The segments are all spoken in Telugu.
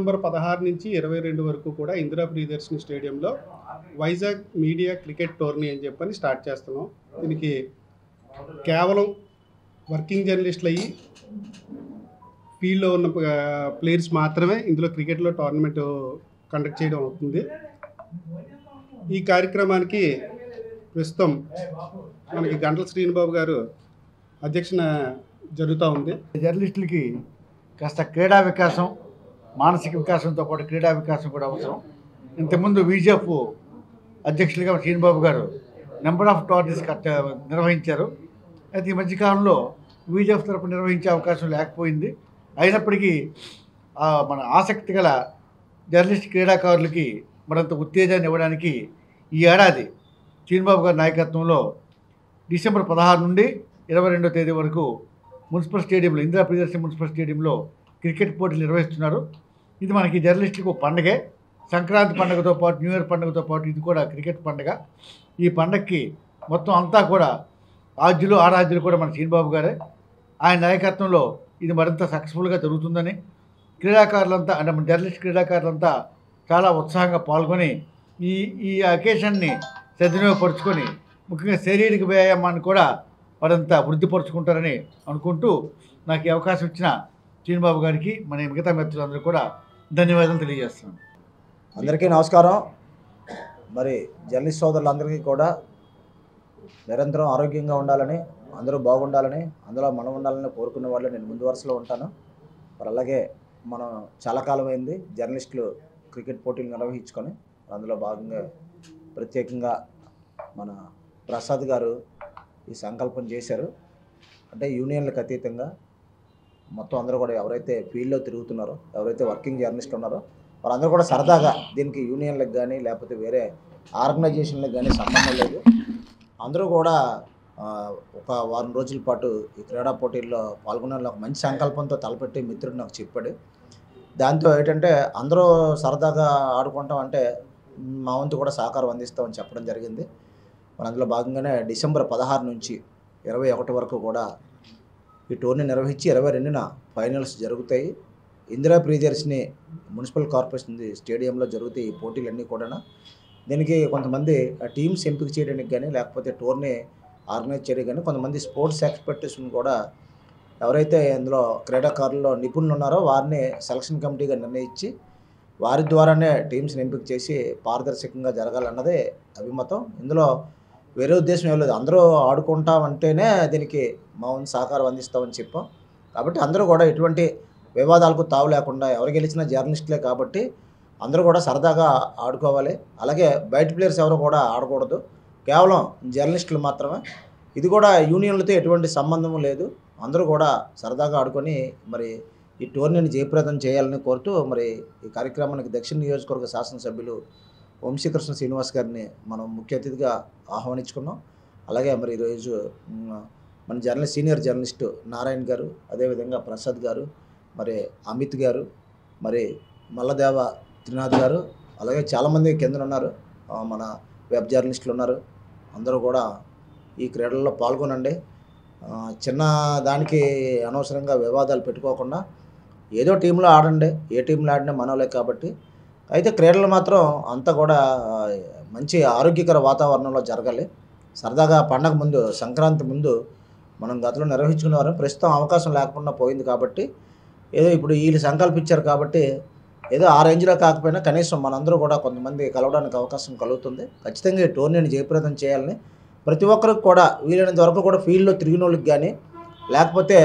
డిసెంబర్ 16 నుంచి 22 వరకు కూడా ఇందిరా ప్రియదర్శిని స్టేడియంలో వైజాగ్ మీడియా క్రికెట్ టోర్నీ అని చెప్పని స్టార్ట్ చేస్తున్నాం. దీనికి కేవలం వర్కింగ్ జర్నలిస్టులు అయ్యి ఫీల్డ్లో ఉన్న ప్లేయర్స్ మాత్రమే ఇందులో క్రికెట్లో టోర్నమెంట్ కండక్ట్ చేయడం అవుతుంది. ఈ కార్యక్రమానికి ప్రస్తుతం మనకి గంటల శ్రీనిబాబు గారు అధ్యక్షన జరుగుతూ ఉంది. జర్నలిస్టులకి కాస్త క్రీడా వికాసం, మానసిక వికాసంతో పాటు క్రీడా వికాసం కూడా అవసరం. ఇంతకుముందు విజిఎఫ్ అధ్యక్షులుగా శ్రీనిబాబు గారు నెంబర్ ఆఫ్ టోర్నీస్ నిర్వహించారు. అయితే ఈ మధ్యకాలంలో విజిఎఫ్ తరపున నిర్వహించే అవకాశం లేకపోయింది. అయినప్పటికీ మన ఆసక్తి గల జర్నలిస్ట్ క్రీడాకారులకి మరింత ఉత్తేజాన్ని ఇవ్వడానికి ఈ ఏడాది శ్రీనిబాబు గారి నాయకత్వంలో డిసెంబర్ 16 నుండి 22వ తేదీ వరకు మున్సిపల్ స్టేడియంలో, ఇందిరా ప్రియదర్శిని మున్సిపల్ స్టేడియంలో క్రికెట్ పోటీలు నిర్వహిస్తున్నారు. ఇది మనకి జర్నలిస్టులకు పండగే. సంక్రాంతి పండుగతో పాటు, న్యూ ఇయర్ పండుగతో పాటు ఇది కూడా క్రికెట్ పండుగ. ఈ పండగకి మొత్తం అంతా కూడా ఆరాధ్యులు కూడా మన శ్రీనిబాబు గారే. ఆయన నాయకత్వంలో ఇది మరింత సక్సెస్ఫుల్గా జరుగుతుందని క్రీడాకారులంతా, అంటే మన జర్నలిస్ట్ క్రీడాకారులంతా చాలా ఉత్సాహంగా పాల్గొని ఈ అకేషన్ని సద్వినియోగపరుచుకొని ముఖ్యంగా శారీరక వ్యాయామాన్ని కూడా మరింత వృద్ధిపరుచుకుంటారని అనుకుంటూ నాకు ఈ అవకాశం ఇచ్చిన శ్రీనిబాబు గారికి, మన మిగతా మిత్రులందరూ కూడా ధన్యవాదాలు తెలియజేస్తున్నాను. అందరికీ నమస్కారం. మరి జర్నలిస్ట్ సోదరులందరికీ కూడా నిరంతరం ఆరోగ్యంగా ఉండాలని, అందరూ బాగుండాలని, అందులో మనం ఉండాలని కోరుకునే వాళ్ళు నేను ముందు వరుసలో ఉంటాను. మరి అలాగే మనం చాలా కాలం అయింది జర్నలిస్టులు క్రికెట్ పోటీలు నిర్వహించుకొని, అందులో భాగంగా ప్రత్యేకంగా మన ప్రసాద్ గారు ఈ సంకల్పం చేశారు. అంటే యూనియన్లకు అతీతంగా మొత్తం అందరూ కూడా ఎవరైతే ఫీల్డ్లో తిరుగుతున్నారో, ఎవరైతే వర్కింగ్ జర్నలిస్టులు ఉన్నారో వారందరూ కూడా సరదాగా, దీనికి యూనియన్లకు కానీ లేకపోతే వేరే ఆర్గనైజేషన్లకు కానీ సంబంధం లేదు, అందరూ కూడా ఒక వారం రోజుల పాటు ఈ క్రీడా పోటీల్లో పాల్గొనే ఒక మంచి సంకల్పంతో తలపెట్టి మిత్రుడు నాకు చెప్పాడు. దాంతో ఏంటంటే అందరూ సరదాగా ఆడుకుంటాం అంటే మా వంతు కూడా సహకారం అందిస్తామని చెప్పడం జరిగింది. మన అందులో భాగంగానే డిసెంబర్ 16 నుంచి 21 వరకు కూడా ఈ టోర్నీ నిర్వహించి 22న ఫైనల్స్ జరుగుతాయి. ఇందిరా ప్రియదర్శిని మున్సిపల్ కార్పొరేషన్ స్టేడియంలో జరుగుతాయి ఈ పోటీలన్నీ కూడా. దీనికి కొంతమంది టీమ్స్ ఎంపిక చేయడానికి కానీ లేకపోతే టోర్నీ ఆర్గనైజ్ చేయడానికి కానీ కొంతమంది స్పోర్ట్స్ ఎక్స్పర్ట్స్ని కూడా, ఎవరైతే ఇందులో క్రీడాకారుల్లో నిపుణులు ఉన్నారో వారిని సెలక్షన్ కమిటీగా నిర్ణయించి వారి ద్వారానే టీమ్స్ని ఎంపిక చేసి పారదర్శకంగా జరగాలన్నదే అభిమతం. ఇందులో వేరే ఉద్దేశం ఏం లేదు. అందరూ ఆడుకుంటామంటేనే దీనికి మా వంతు సహకారం అందిస్తామని చెప్పాం. కాబట్టి అందరూ కూడా ఎటువంటి వివాదాలకు తావు లేకుండా, ఎవరు గెలిచినా జర్నలిస్టులే కాబట్టి అందరూ కూడా సరదాగా ఆడుకోవాలి. అలాగే బయట ప్లేయర్స్ ఎవరు కూడా ఆడకూడదు, కేవలం జర్నలిస్టులు మాత్రమే. ఇది కూడా యూనియన్లతో ఎటువంటి సంబంధము లేదు. అందరూ కూడా సరదాగా ఆడుకొని మరి ఈ టోర్నీని జయప్రదం చేయాలని కోరుతూ మరి ఈ కార్యక్రమానికి దక్షిణ నియోజకవర్గ శాసనసభ్యులు వంశీకృష్ణ శ్రీనివాస్ గారిని మనం ముఖ్య అతిథిగా ఆహ్వానించుకున్నాం. అలాగే మరి ఈరోజు మన సీనియర్ జర్నలిస్టు నారాయణ గారు, అదేవిధంగా ప్రసాద్ గారు, మరి అమిత్ గారు, మరి మల్లదేవ త్రినాథ్ గారు, అలాగే చాలామంది కింద ఉన్నారు, మన వెబ్ జర్నలిస్టులు ఉన్నారు. అందరూ కూడా ఈ క్రీడల్లో పాల్గొనండి. చిన్న దానికి అనవసరంగా వివాదాలు పెట్టుకోకుండా ఏదో టీంలో ఆడండి, ఏ టీంలో ఆడినా మనోలే కాబట్టి. అయితే క్రీడలు మాత్రం అంతా కూడా మంచి ఆరోగ్యకర వాతావరణంలో జరగాలి. సరదాగా పండగ ముందు, సంక్రాంతి ముందు మనం గతంలో నిర్వహించుకునేవారు, ప్రస్తుతం అవకాశం లేకుండా పోయింది కాబట్టి ఏదో ఇప్పుడు వీళ్ళు సంకల్పించారు కాబట్టి ఏదో ఆ రేంజ్లో కాకపోయినా కనీసం మనందరూ కూడా కొంతమంది కలవడానికి అవకాశం కలుగుతుంది. ఖచ్చితంగా ఈ టోర్నీని జయప్రదం చేయాలని ప్రతి ఒక్కరికి కూడా వీలైనంత వరకు కూడా ఫీల్డ్లో తిరిగిన వాళ్ళకి కానీ లేకపోతే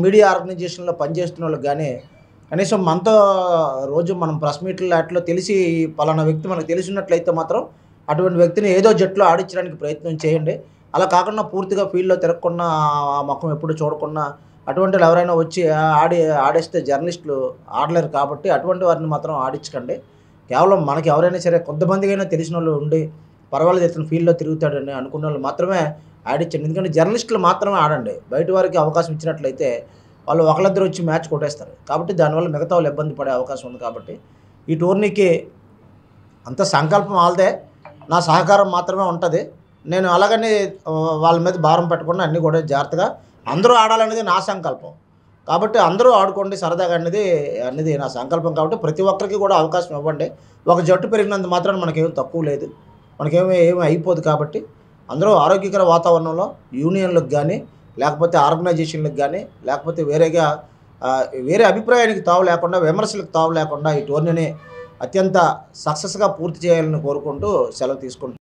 మీడియా ఆర్గనైజేషన్లో పనిచేస్తున్న వాళ్ళకి కానీ కనీసం మనతో రోజు మనం ప్రెస్ మీట్లు వాటిలో తెలిసి పలానా వ్యక్తి మనకు తెలిసినట్లయితే మాత్రం అటువంటి వ్యక్తిని ఏదో జట్లో ఆడించడానికి ప్రయత్నం చేయండి. అలా కాకుండా పూర్తిగా ఫీల్డ్లో తిరగకుండా ఆ ముఖం ఎప్పుడు చూడకుండా అటువంటి వాళ్ళు ఎవరైనా వచ్చి ఆడేస్తే జర్నలిస్టులు ఆడలేరు కాబట్టి అటువంటి వారిని మాత్రం ఆడించకండి. కేవలం మనకి ఎవరైనా సరే కొంతమందికైనా తెలిసిన వాళ్ళు ఉండి పర్వాలేదు ఇతను ఫీల్డ్లో తిరుగుతాడని అనుకున్న వాళ్ళు మాత్రమే ఆడించండి. ఎందుకంటే జర్నలిస్టులు మాత్రమే ఆడండి. బయట వారికి అవకాశం ఇచ్చినట్లయితే వాళ్ళు ఒకళ్ళిద్దరు వచ్చి మ్యాచ్ కొట్టేస్తారు. కాబట్టి దానివల్ల మిగతా వాళ్ళు ఇబ్బంది పడే అవకాశం ఉంది. కాబట్టి ఈ టోర్నీకి అంత సంకల్పం వాళ్ళదే, నా సహకారం మాత్రమే ఉంటుంది. నేను అలాగని వాళ్ళ మీద భారం పెట్టకుండా అన్నీ కూడా జాగ్రత్తగా అందరూ ఆడాలనేది నా సంకల్పం. కాబట్టి అందరూ ఆడుకోండి సరదాగా అనేది నా సంకల్పం. కాబట్టి ప్రతి ఒక్కరికి కూడా అవకాశం ఇవ్వండి. ఒక జట్టు పెరిగినంత మాత్రాన మనకేం తక్కువ లేదు, ఏమి అయిపోదు. కాబట్టి అందరూ ఆరోగ్యకర వాతావరణంలో యూనియన్లకు కానీ, లేకపోతే ఆర్గనైజేషన్లకు కానీ, లేకపోతే వేరే అభిప్రాయానికి తావు లేకుండా, విమర్శలకు తావు లేకుండా ఈ టోర్నీని అత్యంత సక్సెస్గా పూర్తి చేయాలని కోరుకుంటూ సెలవు తీసుకుంటాం.